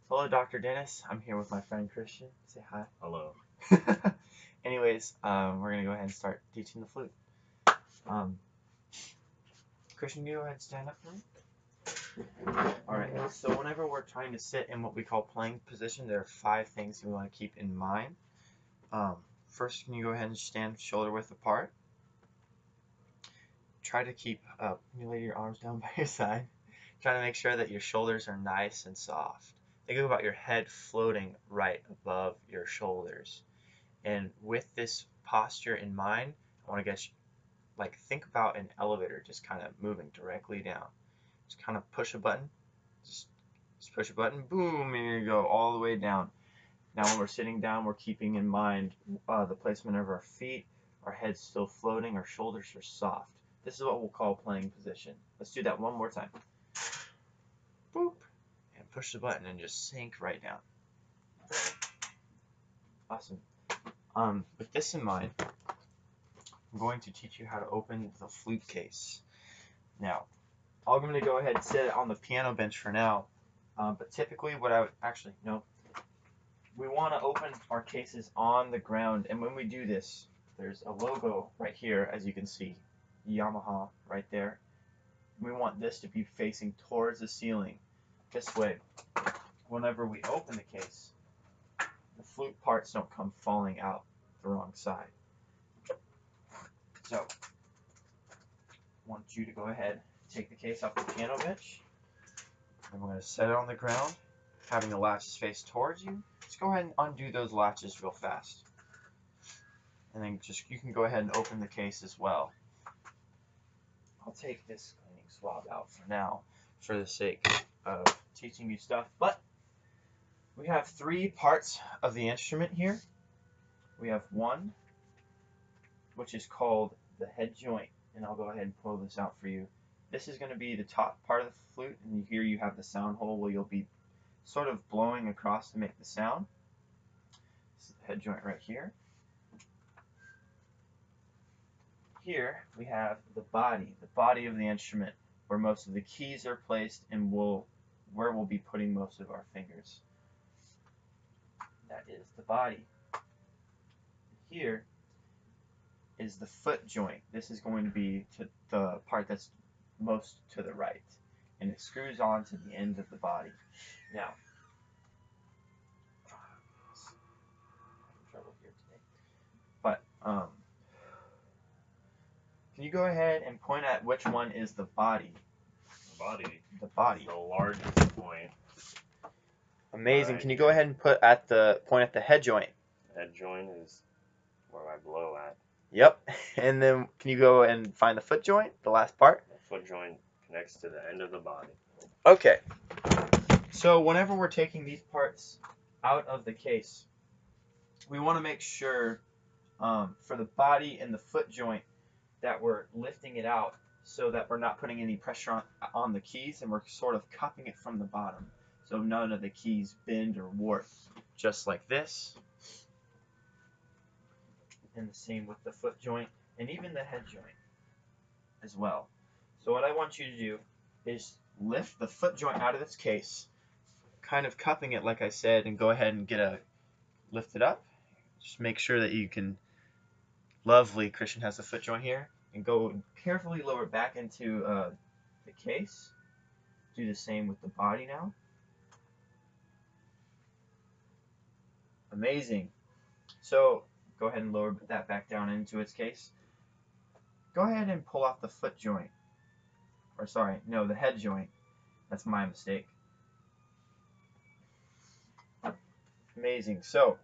Hello, Dr. Dennis. I'm here with my friend Christian. Say hi. Hello. Anyways, we're going to go ahead and start teaching the flute. Christian, can you go ahead and stand up for me? Alright, so whenever we're trying to sit in what we call playing position, there are 5 things we want to keep in mind. First, can you go ahead and stand shoulder width apart? Try to keep, can you lay your arms down by your side? Try to make sure that your shoulders are nice and soft. Think about your head floating right above your shoulders. And with this posture in mind, I want to get you, think about an elevator just kind of moving directly down. Just kind of push a button, just push a button, boom, and you go all the way down. Now when we're sitting down, we're keeping in mind the placement of our feet, our head's still floating, our shoulders are soft. This is what we'll call playing position. Let's do that one more time. Boop, and push the button and just sink right down. Awesome. With this in mind, I'm going to teach you how to open the flute case. Now, I'm going to go ahead and sit on the piano bench for now, but typically what I would, we want to open our cases on the ground, and when we do this, there's a logo right here, as you can see, Yamaha right there. We want this to be facing towards the ceiling. This way, whenever we open the case, the flute parts don't come falling out the wrong side. So, I want you to go ahead, take the case off the piano bench, and we're going to set it on the ground, having the latches face towards you. Just go ahead and undo those latches real fast. And then you can go ahead and open the case as well. I'll take this cleaning swab out for now, for the sake of teaching you stuff. But we have 3 parts of the instrument here. We have one, which is called the head joint, and I'll go ahead and pull this out for you. This is going to be the top part of the flute, and here you have the sound hole where you'll be sort of blowing across to make the sound. This is the head joint right here. Here we have the body of the instrument, where most of the keys are placed and where we'll be putting most of our fingers. That is the body. Here is the foot joint. This is going to be the part that's most to the right, and it screws on to the end of the body. Now, I'm having trouble here today, but can you go ahead and point at which one is the body? The body. The body. The largest point. Amazing. Can you go ahead and point at the head joint? The head joint is where I blow at. Yep. And then can you go and find the foot joint, the last part? The foot joint connects to the end of the body. Okay. So whenever we're taking these parts out of the case, we want to make sure for the body and the foot joint that we're lifting it out so that we're not putting any pressure on the keys, and we're sort of cupping it from the bottom so none of the keys bend or warp, just like this. And the same with the foot joint and even the head joint as well. So what I want you to do is lift the foot joint out of its case, kind of cupping it like I said, and go ahead and lift it up. Just make sure that you can, lovely, Christian has the foot joint here, and go carefully lower it back into the case. Do the same with the body now. Amazing. So go ahead and lower that back down into its case. Go ahead and pull off the foot joint. Or sorry, no, the head joint. That's my mistake. Amazing. So,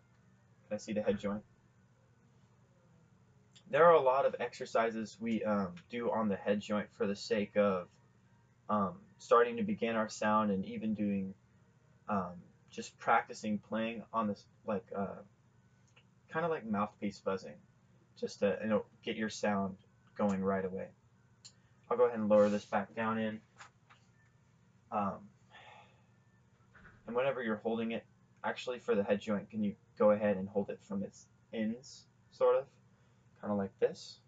can I see the head joint? There are a lot of exercises we do on the head joint for the sake of starting to begin our sound, and even doing just practicing playing on this, kind of like mouthpiece buzzing, just to get your sound going right away. I'll go ahead and lower this back down in, and whenever you're holding it, actually for the head joint, can you go ahead and hold it from its ends, sort of, kind of like this.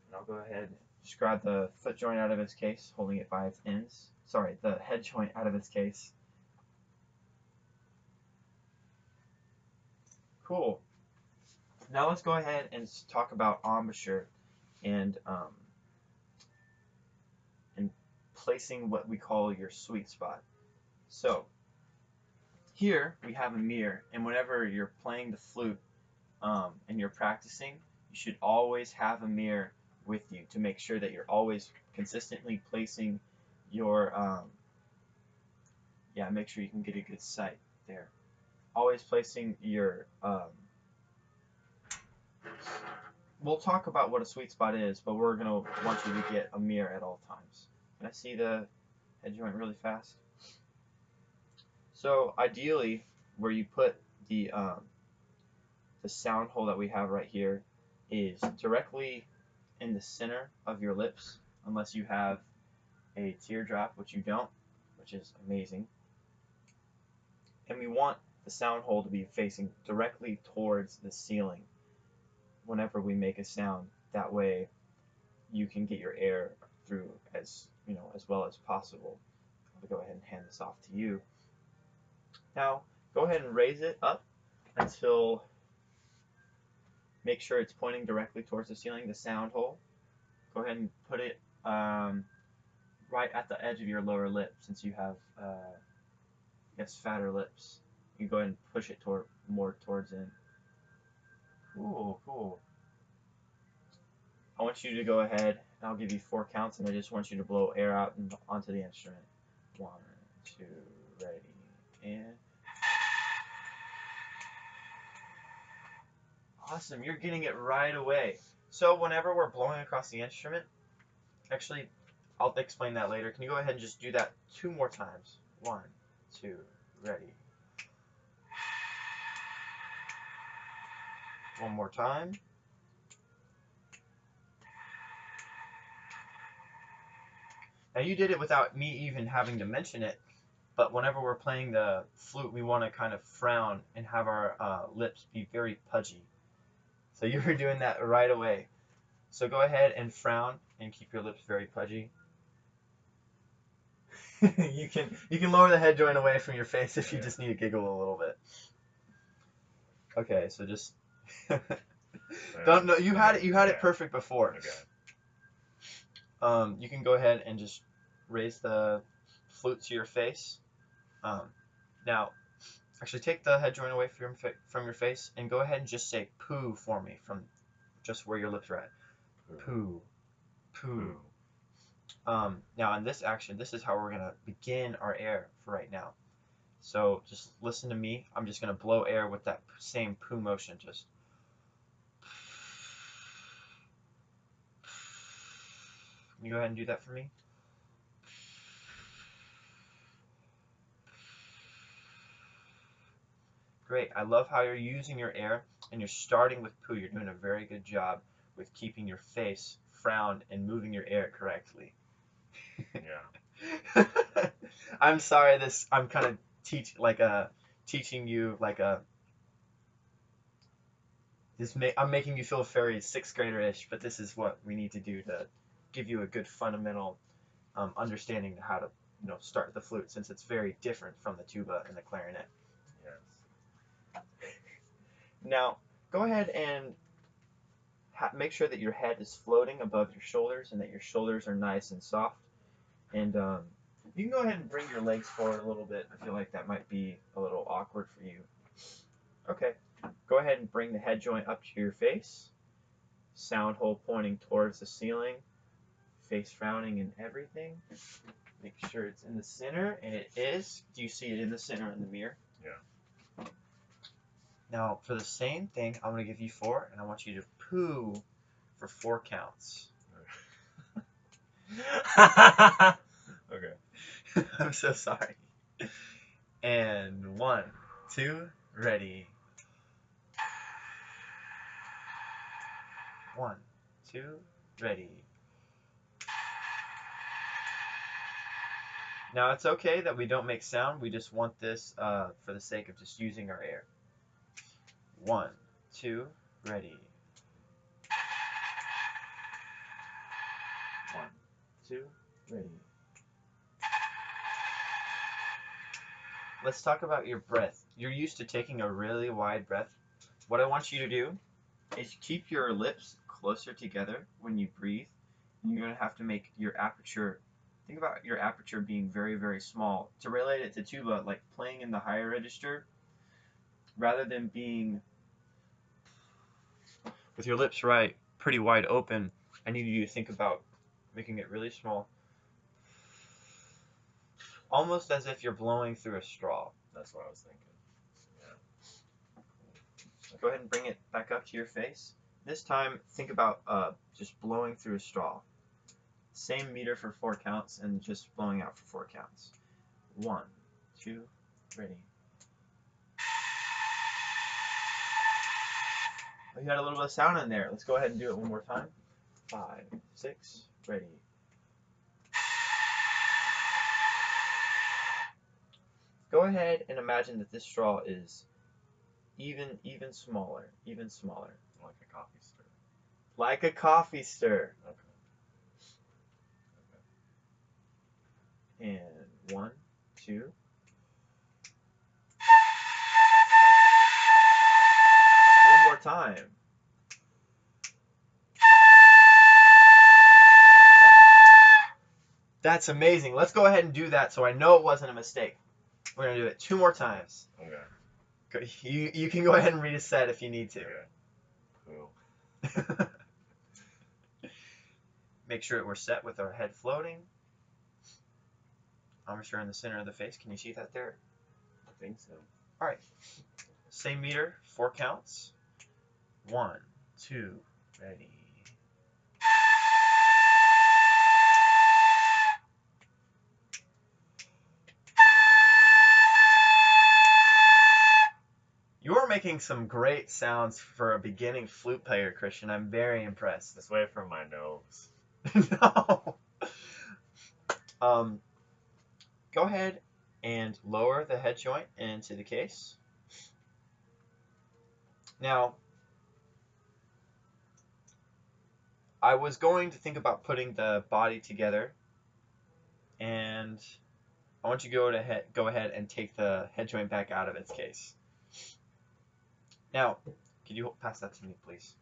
And I'll go ahead and just grab the foot joint out of its case, holding it by its ends. Sorry, the head joint out of its case, Cool. Now let's go ahead and talk about embouchure and placing what we call your sweet spot. So here we have a mirror, and whenever you're playing the flute and you're practicing, you should always have a mirror with you to make sure that you're always consistently placing your make sure you can get a good sight there. Always placing your we'll talk about what a sweet spot is, but we're going to want you to get a mirror at all times. Can I see the head joint really fast? So ideally, where you put the sound hole that we have right here is directly in the center of your lips, unless you have a teardrop, which you don't, which is amazing. And we want the sound hole to be facing directly towards the ceiling whenever we make a sound. That way you can get your air through as well as possible. I'll go ahead and hand this off to you. Now go ahead and raise it up until make sure it's pointing directly towards the ceiling, the sound hole. Go ahead and put it right at the edge of your lower lip, since you have fatter lips. You go ahead and push it more towards in. Cool. I want you to go ahead, and I'll give you 4 counts, and I just want you to blow air out and onto the instrument. 1, 2, ready, and... Awesome, you're getting it right away. So whenever we're blowing across the instrument, actually, I'll explain that later. Can you go ahead and just do that 2 more times? 1, 2, ready. 1 more time. Now you did it without me even having to mention it, but whenever we're playing the flute, we want to kind of frown and have our lips be very pudgy. So you were doing that right away. So go ahead and frown and keep your lips very pudgy. you can lower the head joint away from your face if you just need to giggle a little bit. Okay, so just don't know. You had it perfect before. Okay. You can go ahead and just raise the flute to your face. Now, actually take the head joint away from your face and go ahead and just say poo for me from just where your lips are at. Poo. Poo. Now in this action, this is how we're going to begin our air for right now. So just listen to me. I'm just going to blow air with that same poo motion. Just. Can you go ahead and do that for me? Great. I love how you're using your air and you're starting with poo. You're doing a very good job with keeping your face frowned and moving your air correctly. Yeah. I'm sorry. I'm kind of teaching you I'm making you feel very 6th grader-ish, but this is what we need to do to give you a good fundamental understanding of how to start the flute, since it's very different from the tuba and the clarinet. Yes. Now go ahead and make sure that your head is floating above your shoulders and that your shoulders are nice and soft. And you can go ahead and bring your legs forward a little bit. I feel like that might be a little awkward for you. Okay, go ahead and bring the head joint up to your face. Sound hole pointing towards the ceiling. Face frowning and everything. Make sure it's in the center, and it is. Do you see it in the center in the mirror? Yeah. Now, for the same thing, I'm going to give you 4, and I want you to poo for 4 counts. Okay. I'm so sorry. And 1, 2, ready. 1, 2, ready. Now it's okay that we don't make sound. We just want this for the sake of just using our air. 1, 2, ready. 1, 2, ready. Let's talk about your breath. You're used to taking a really wide breath, what I want you to do is keep your lips closer together when you breathe. And you're going to have to make your aperture, think about your aperture being very, very small. To relate it to tuba, like playing in the higher register, rather than being with your lips pretty wide open, I need you to think about making it really small. Almost as if you're blowing through a straw. That's what I was thinking. Go ahead and bring it back up to your face. This time, think about just blowing through a straw. Same meter for 4 counts and just blowing out for 4 counts. 1, 2, ready. Oh, you had a little bit of sound in there. Let's go ahead and do it one more time. 5, 6, ready. Go ahead and imagine that this straw is even smaller, even smaller. Like a coffee stir. Like a coffee stir. Okay. And 1, 2. One more time. That's amazing. Let's go ahead and do that so I know it wasn't a mistake. We're going to do it 2 more times. Okay. You can go ahead and read a set if you need to. Okay. Cool. Make sure we're set with our head floating. Embouchure in the center of the face. Can you see that there? I think so. All right. Same meter, 4 counts. 1, 2, ready. You're making some great sounds for a beginning flute player, Christian. I'm very impressed. This way from my nose. No. Go ahead and lower the head joint into the case. Now, I was going to think about putting the body together, and I want you to go ahead and take the head joint back out of its case. Now, could you pass that to me, please?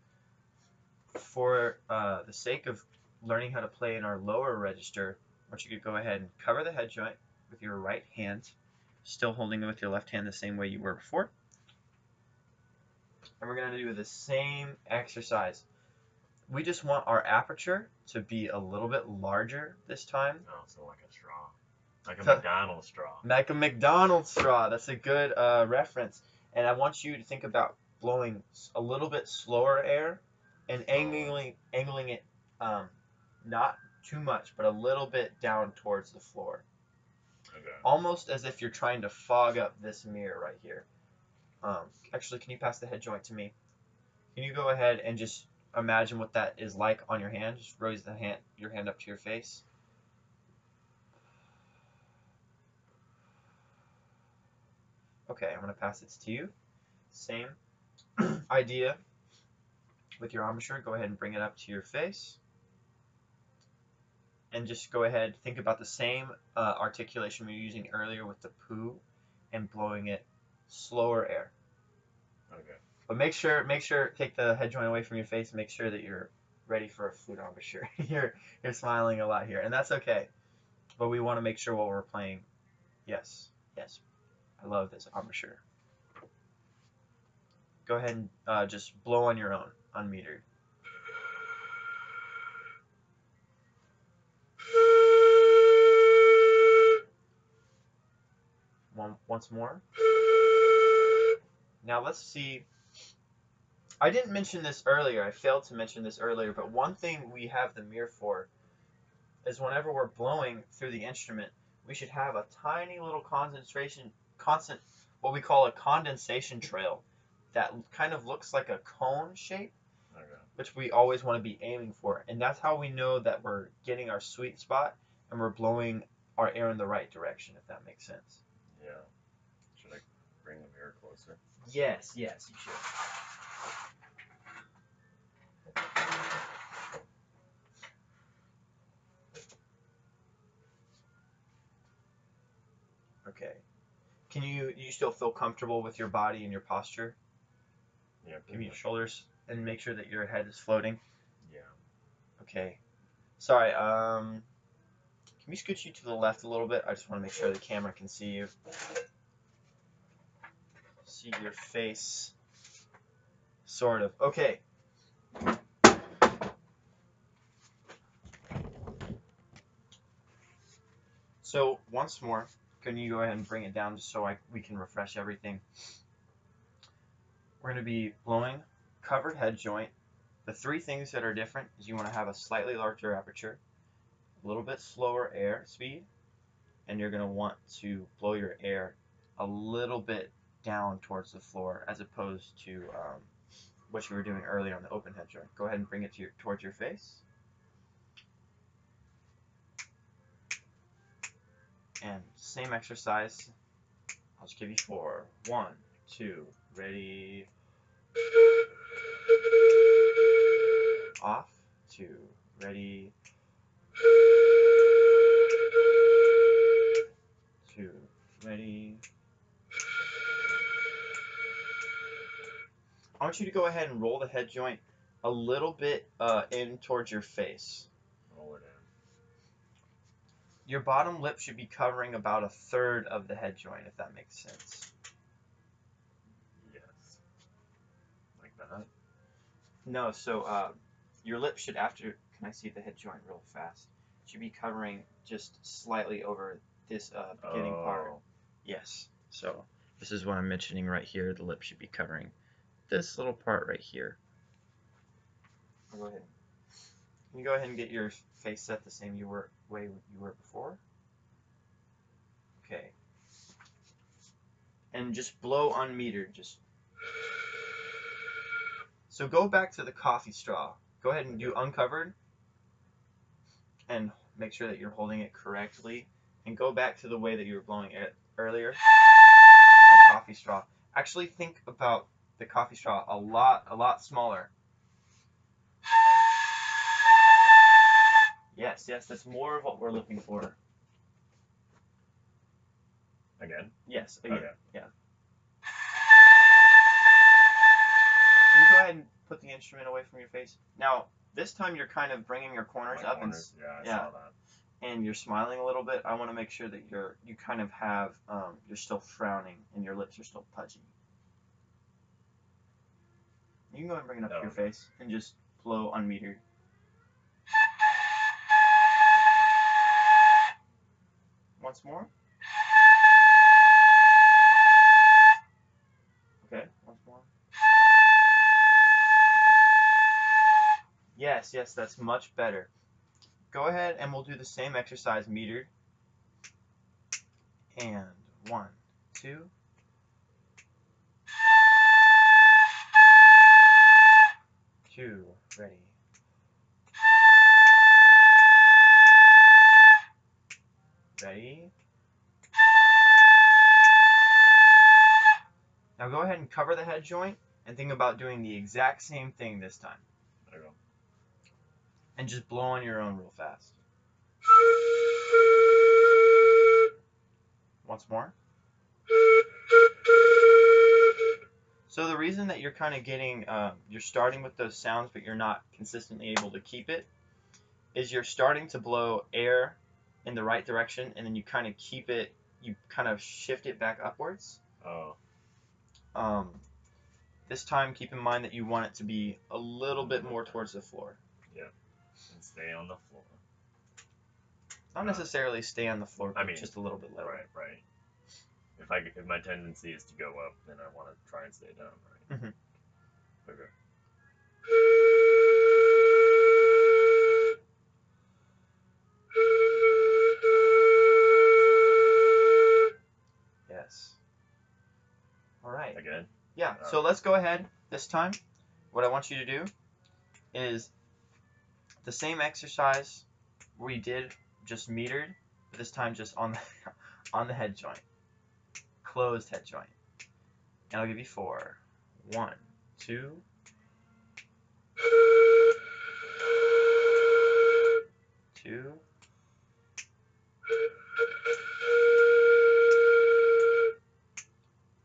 For the sake of learning how to play in our lower register, I want you to go ahead and cover the head joint with your right hand, still holding it with your left hand the same way you were before. And we're going to do the same exercise. We just want our aperture to be a little bit larger this time. Oh, so like a straw. Like a McDonald's straw. Like a McDonald's straw. That's a good reference. And I want you to think about blowing a little bit slower air and angling it not too much, but a little bit down towards the floor. Okay. Almost as if you're trying to fog up this mirror right here. Actually, can you pass the head joint to me? Can you go ahead and just imagine what that is like on your hand? Just raise your hand up to your face. Okay, I'm going to pass this to you. Same idea with your embouchure. Go ahead and bring it up to your face. And just go ahead, think about the same articulation we were using earlier with the poo and blowing it slower air. Okay. But make sure, take the head joint away from your face and make sure that you're ready for a flute embouchure. You're smiling a lot here, and that's okay. But we want to make sure while we're playing, yes, I love this embouchure. Go ahead and just blow on your own, unmetered. Once more. Now let's see. I didn't mention this earlier. I failed to mention this earlier, but one thing we have the mirror for is whenever we're blowing through the instrument, we should have a tiny little constant, what we call a condensation trail that kind of looks like a cone shape, which we always want to be aiming for. And that's how we know that we're getting our sweet spot and we're blowing our air in the right direction, if that makes sense. Yeah. Should I bring the mirror closer? Yes, you should. Okay. Can you still feel comfortable with your body and your posture? Yeah. Give me your shoulders and make sure that your head is floating. Yeah. Okay. Sorry, can we scoot you to the left a little bit? I just want to make sure the camera can see you. See your face. Sort of. Okay. So, once more, can you go ahead and bring it down just so we can refresh everything? We're going to be blowing covered head joint. The three things that are different is you want to have a slightly larger aperture, a little bit slower air speed, and you're going to want to blow your air a little bit down towards the floor as opposed to what you were doing earlier on the open head joint. Go ahead and bring it towards your face. And same exercise. I'll just give you 4. 1, 2, ready. Off. 2, ready. 2, ready. I want you to go ahead and roll the head joint a little bit in towards your face. Roll it in. Your bottom lip should be covering about 1/3 of the head joint, if that makes sense. Yes. Like that? No, so your lip should, after, can I see the head joint real fast? It should be covering just slightly over this beginning part. Yes. So this is what I'm mentioning right here. The lip should be covering this little part right here. I'll go ahead. Can you go ahead and get your face set the same way you were before? Okay. And just blow unmetered. So go back to the coffee straw. Go ahead and do uncovered. And make sure that you're holding it correctly. And go back to the way that you were blowing it earlier. The coffee straw. Actually think about the coffee straw a lot smaller. Yes, that's more of what we're looking for. Again? Yes, again. Okay. Yeah. Can you go ahead and put the instrument away from your face? Now, this time you're kind of bringing your corners up and I saw that. And you're smiling a little bit. I want to make sure that you kind of have you're still frowning and your lips are still pudgy. You can go ahead and bring it up to your face and just blow unmetered. Once more. Okay, once more. Yes, that's much better. Go ahead and we'll do the same exercise metered. And 1, 2. 2, ready. Ready. Now go ahead and cover the head joint and think about doing the exact same thing this time. There you go. And just blow on your own real fast. Once more. So the reason that you're kind of getting, you're starting with those sounds but you're not consistently able to keep it, is you're starting to blow air in the right direction and then you kind of keep it, you kind of shift it back upwards. Oh. This time keep in mind that you want it to be a little bit more towards the floor. Yeah. And stay on the floor. Not necessarily stay on the floor, but just a little bit lower. Right. If my tendency is to go up, then I want to try and stay down, right? Mm-hmm. Okay. Yes. All right. Again? Yeah. So let's go ahead this time. What I want you to do is the same exercise we did, just metered, but this time just on the head joint, closed head joint. And I'll give you 4. 1, 2. 2.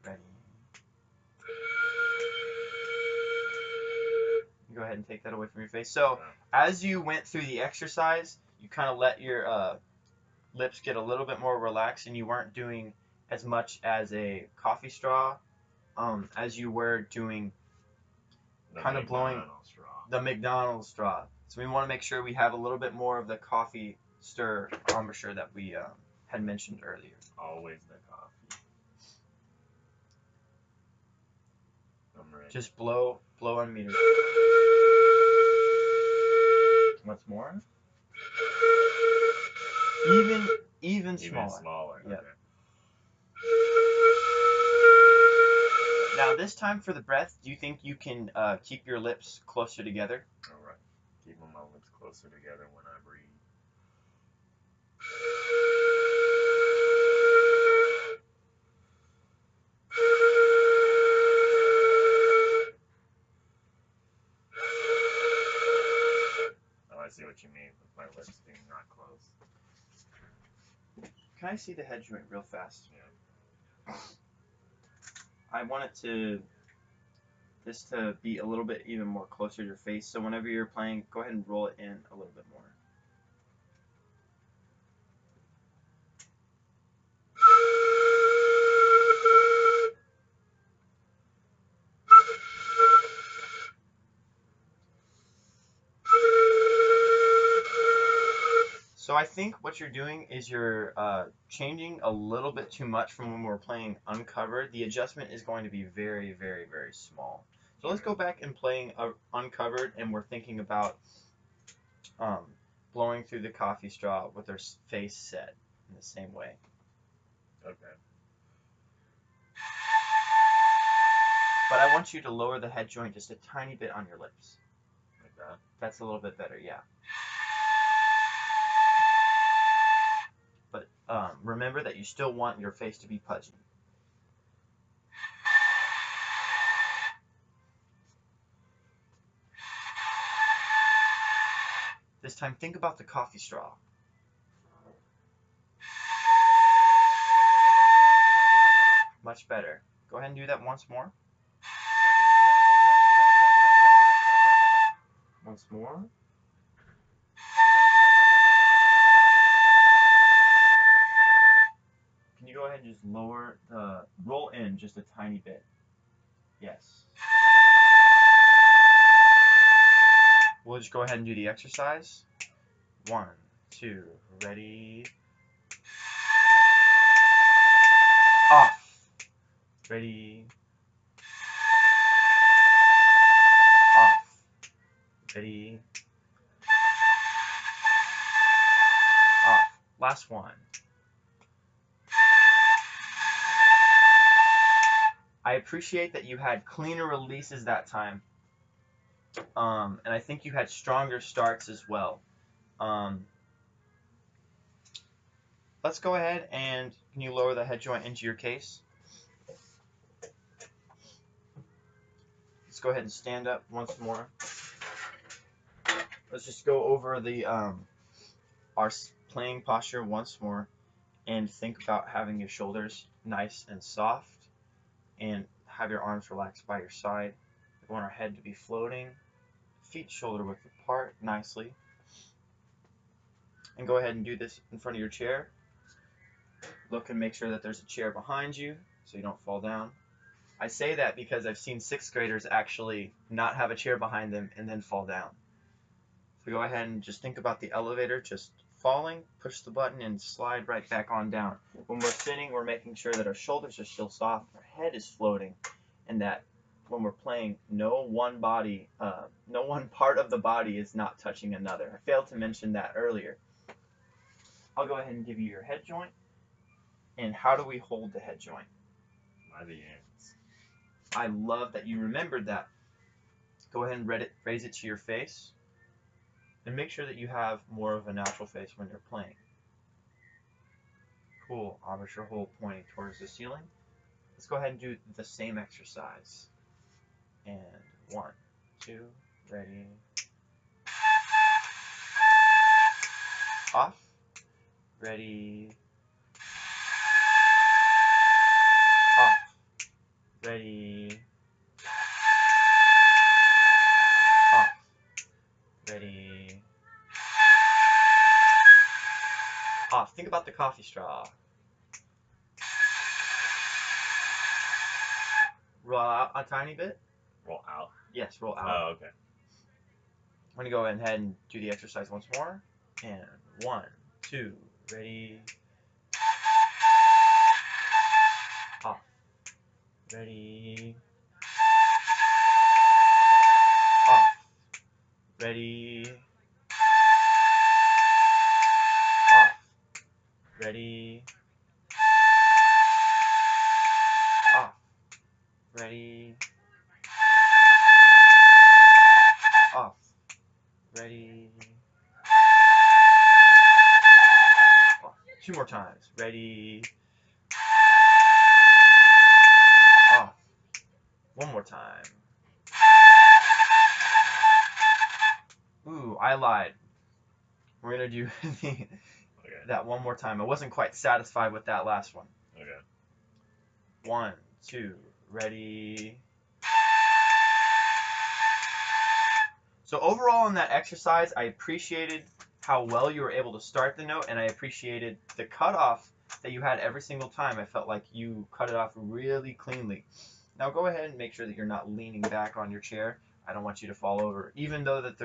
Ready. and take that away from your face. So as you went through the exercise, you kind of let your lips get a little bit more relaxed, and you weren't doing as much as a coffee straw as you were doing kind of blowing the McDonald's straw. So we want to make sure we have a little bit more of the coffee stir embouchure that we had mentioned earlier. Always the coffee. I'm ready. Just blow on meters. What's more? Even smaller. Even smaller. Yep. Okay. Now this time for the breath, do you think you can keep your lips closer together? All right. Keeping my lips closer together when I breathe. Oh, I see what you mean with my lips being not close. Can I see the head joint real fast? Yeah. I want this to be a little bit even more closer to your face, so whenever you're playing, go ahead and roll it in a little bit more. So I think what you're doing is you're changing a little bit too much from when we're playing uncovered. The adjustment is going to be very, very, very small. So let's go back and playing uncovered, and we're thinking about blowing through the coffee straw with our face set in the same way. Okay. But I want you to lower the head joint just a tiny bit on your lips. Like that? That's a little bit better, yeah. But remember that you still want your face to be pudgy. This time, think about the coffee straw. Much better. Go ahead and do that once more. Once more. Can you go ahead and just roll in just a tiny bit? Yes. We'll just go ahead and do the exercise. 1, 2, ready. Off. Ready. Off. Ready. Off. Last one. I appreciate that you had cleaner releases that time. And I think you had stronger starts as well. Let's go ahead and can you lower the head joint into your case? Let's go ahead and stand up once more. Let's just go over the our playing posture once more and think about having your shoulders nice and soft and have your arms relaxed by your side. We want our head to be floating, feet shoulder width apart nicely. And go ahead and do this in front of your chair. Look and make sure that there's a chair behind you so you don't fall down. I say that because I've seen 6th graders actually not have a chair behind them and then fall down. So go ahead and just think about the elevator just falling, push the button and slide right back on down. When we're sitting, we're making sure that our shoulders are still soft, our head is floating, and that when we're playing, no one part of the body is not touching another. I failed to mention that earlier. I'll go ahead and give you your head joint. And how do we hold the head joint? By the ends. I love that you remembered that. Go ahead and raise it to your face. And make sure that you have more of a natural face when you're playing. Cool. Embouchure hole pointing towards the ceiling. Let's go ahead and do the same exercise. And 1, 2, ready. Off. Ready. Off. Ready. Off. the coffee straw. Roll out a tiny bit. Roll out? Yes, roll out. Oh, okay. I'm going to go ahead and do the exercise once more. And 1, 2, ready. Off. Ready. Off. Ready. Off. Ready. Off. Ready. Off. Ready. Off. 2 more times. Ready. Off. 1 more time. Ooh, I lied. We're gonna do that one more time. I wasn't quite satisfied with that last one. Okay. 1, 2, ready. So overall in that exercise, I appreciated how well you were able to start the note, and I appreciated the cutoff that you had every single time. I felt like you cut it off really cleanly. Now go ahead and make sure that you're not leaning back on your chair. I don't want you to fall over, even though that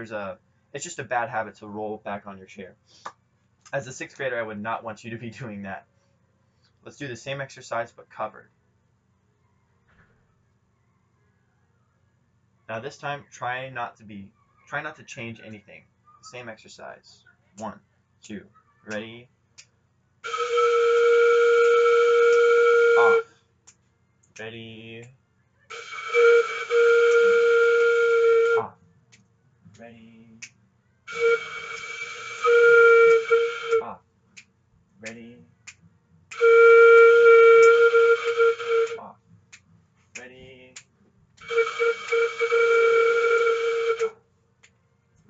it's just a bad habit to roll back on your chair. As a 6th grader, I would not want you to be doing that. Let's do the same exercise but covered. Now this time, try not to change anything. Same exercise. 1, 2, ready. Off. Ready. Off. Ready. Off. Ready. Off. Ready.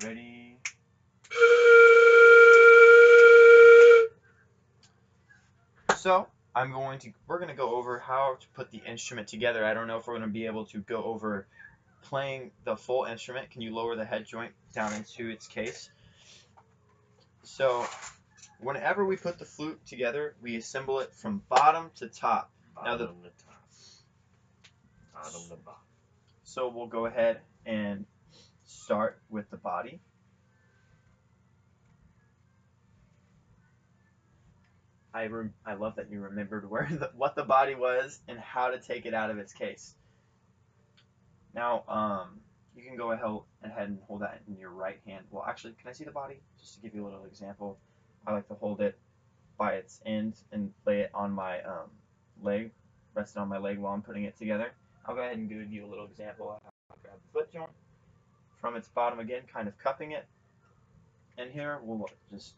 Ready. So we're going to go over how to put the instrument together. I don't know if we're going to be able to go over playing the full instrument. Can you lower the head joint down into its case? So whenever we put the flute together, we assemble it from bottom to top. Bottom to top. Bottom to bottom. So we'll go ahead and start with the body. I love that you remembered what the body was and how to take it out of its case. Now, you can go ahead and hold that in your right hand. Well, actually, can I see the body? Just to give you a little example, I like to hold it by its end and lay it on my leg, rest it on my leg while I'm putting it together. I'll go ahead and give you a little example of how to grab the foot joint from its bottom again, kind of cupping it. And here we'll just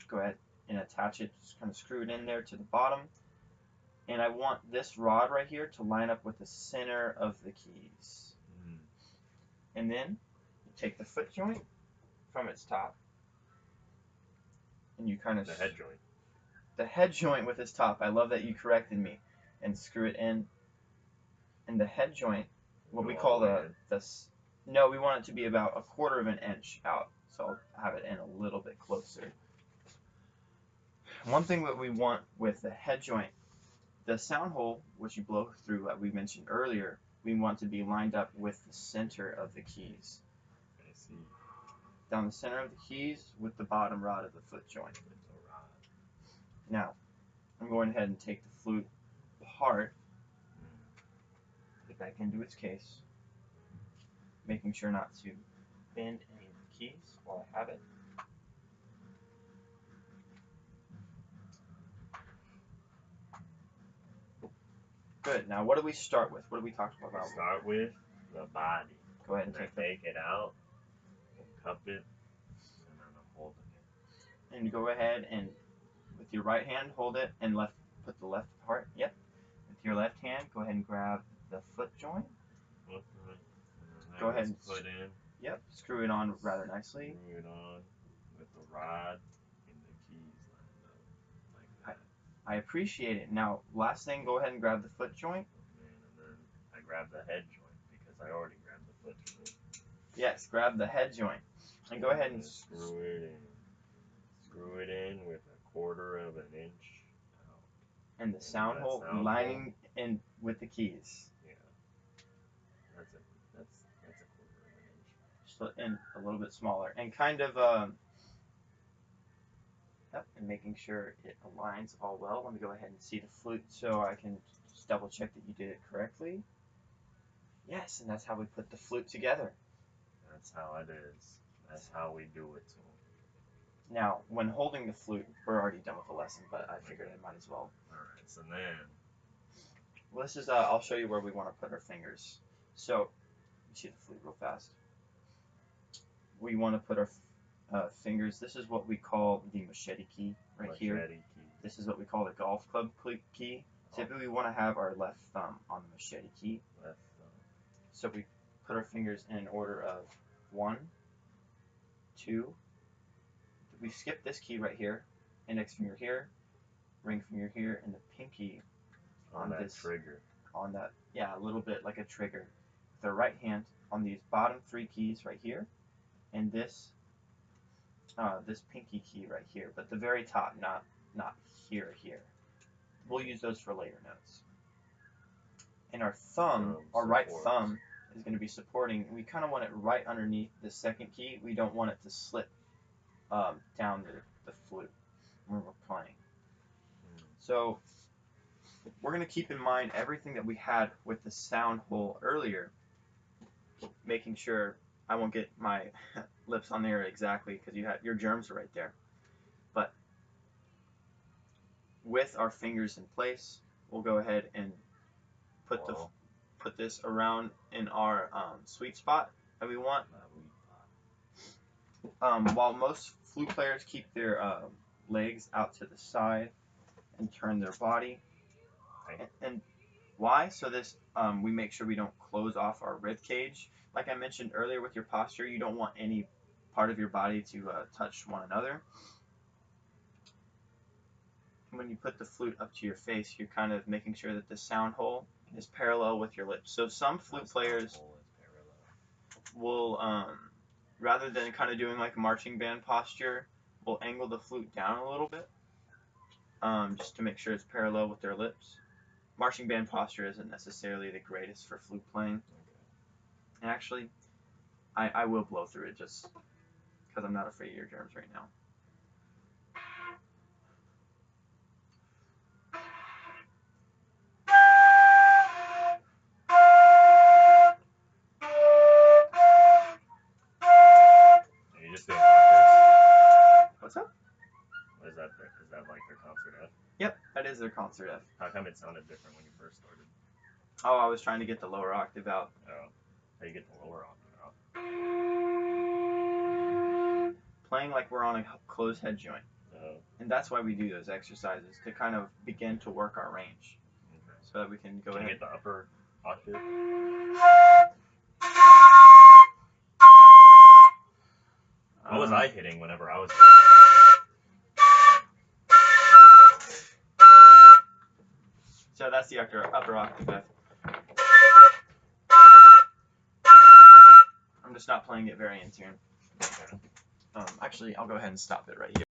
go ahead and attach it, just kind of screw it in there to the bottom. And I want this rod right here to line up with the center of the keys. And then you take the foot joint from its top, and you kind of the head joint. The head joint with its top. I love that you corrected me. And screw it in. And the head joint, what we call no, we want it to be about 1/4 of an inch out. So I'll have it in a little bit closer. One thing that we want with the head joint, the sound hole, which you blow through, like we mentioned earlier, we want to be lined up with the center of the keys. I see. Down the center of the keys with the bottom rod of the foot joint. Now, I'm going ahead and take the flute apart, put it back into its case, making sure not to bend any of the keys while I have it. Good. Now, what do we start with? What do we talk about? We start with the body. Go ahead and take it out, we'll cup it, and then I'm holding it. And go ahead and with your right hand hold it and put the left part. Yep. With your left hand, go ahead and grab the foot joint. Go ahead and put in. Yep. Screw it on rather nicely. Screw it on with the rod and the keys lined up like that. I appreciate it. Now, last thing, go ahead and grab the foot joint. And then I grab the head joint because I already grabbed the foot joint. Yes, grab the head joint. And go ahead and screw it in. Screw it in with 1/4 of an inch out. And the sound hole lining in with the keys. Yeah. That's a 1/4 of an inch. So, and a little bit smaller, and kind of and making sure it aligns all well. Let me go ahead and see the flute so I can just double check that you did it correctly. Yes, and that's how we put the flute together. That's how it is. That's how we do it. So. Now, when holding the flute, we're already done with the lesson, but I figured I might as well. Alright, so then. Well, this is, I'll show you where we want to put our fingers. So, let me see the flute real fast. We want to put our fingers, this is what we call the machete key right here. Key. This is what we call the golf club key. Typically, we want to have our left thumb on the machete key. Left thumb. So we put our fingers in an order of 1, 2. We skip this key right here. Index finger here, ring finger here, and the pinky on that trigger. On that, yeah, a little bit like a trigger. With our right hand on these bottom 3 keys right here, and this pinky key right here, but the very top, not here. We'll use those for later notes. And our thumb, our right thumb, is going to be supporting. We kind of want it right underneath the second key. We don't want it to slip down the flute when we're playing. So we're going to keep in mind everything that we had with the sound hole earlier, making sure I won't get my lips on there exactly because your germs are right there. But with our fingers in place, we'll go ahead and put this around in our sweet spot that we want. While most flute players keep their legs out to the side and turn their body, and why? So this we make sure we don't close off our rib cage. Like I mentioned earlier with your posture, you don't want any part of your body to touch one another. When you put the flute up to your face, you're kind of making sure that the sound hole is parallel with your lips. So some flute players will, rather than kind of doing like a marching band posture, will angle the flute down a little bit, just to make sure it's parallel with their lips. Marching band posture isn't necessarily the greatest for flute playing. And actually, I will blow through it just because I'm not afraid of your germs right now. Are you just doing octaves? What's up? What is that? Is that like their concert F? Yep, that is their concert F. How come it sounded different when you first started? Oh, I was trying to get the lower octave out. Oh, how do you get the lower octave out? Playing like we're on a closed head joint. Oh. And that's why we do those exercises, to kind of begin to work our range. Okay. So that we can go ahead. Can you get the upper octave? What was I hitting whenever I was doing it? So that's the upper octave F. I'm just not playing it very in tune. Actually, I'll go ahead and stop it right here.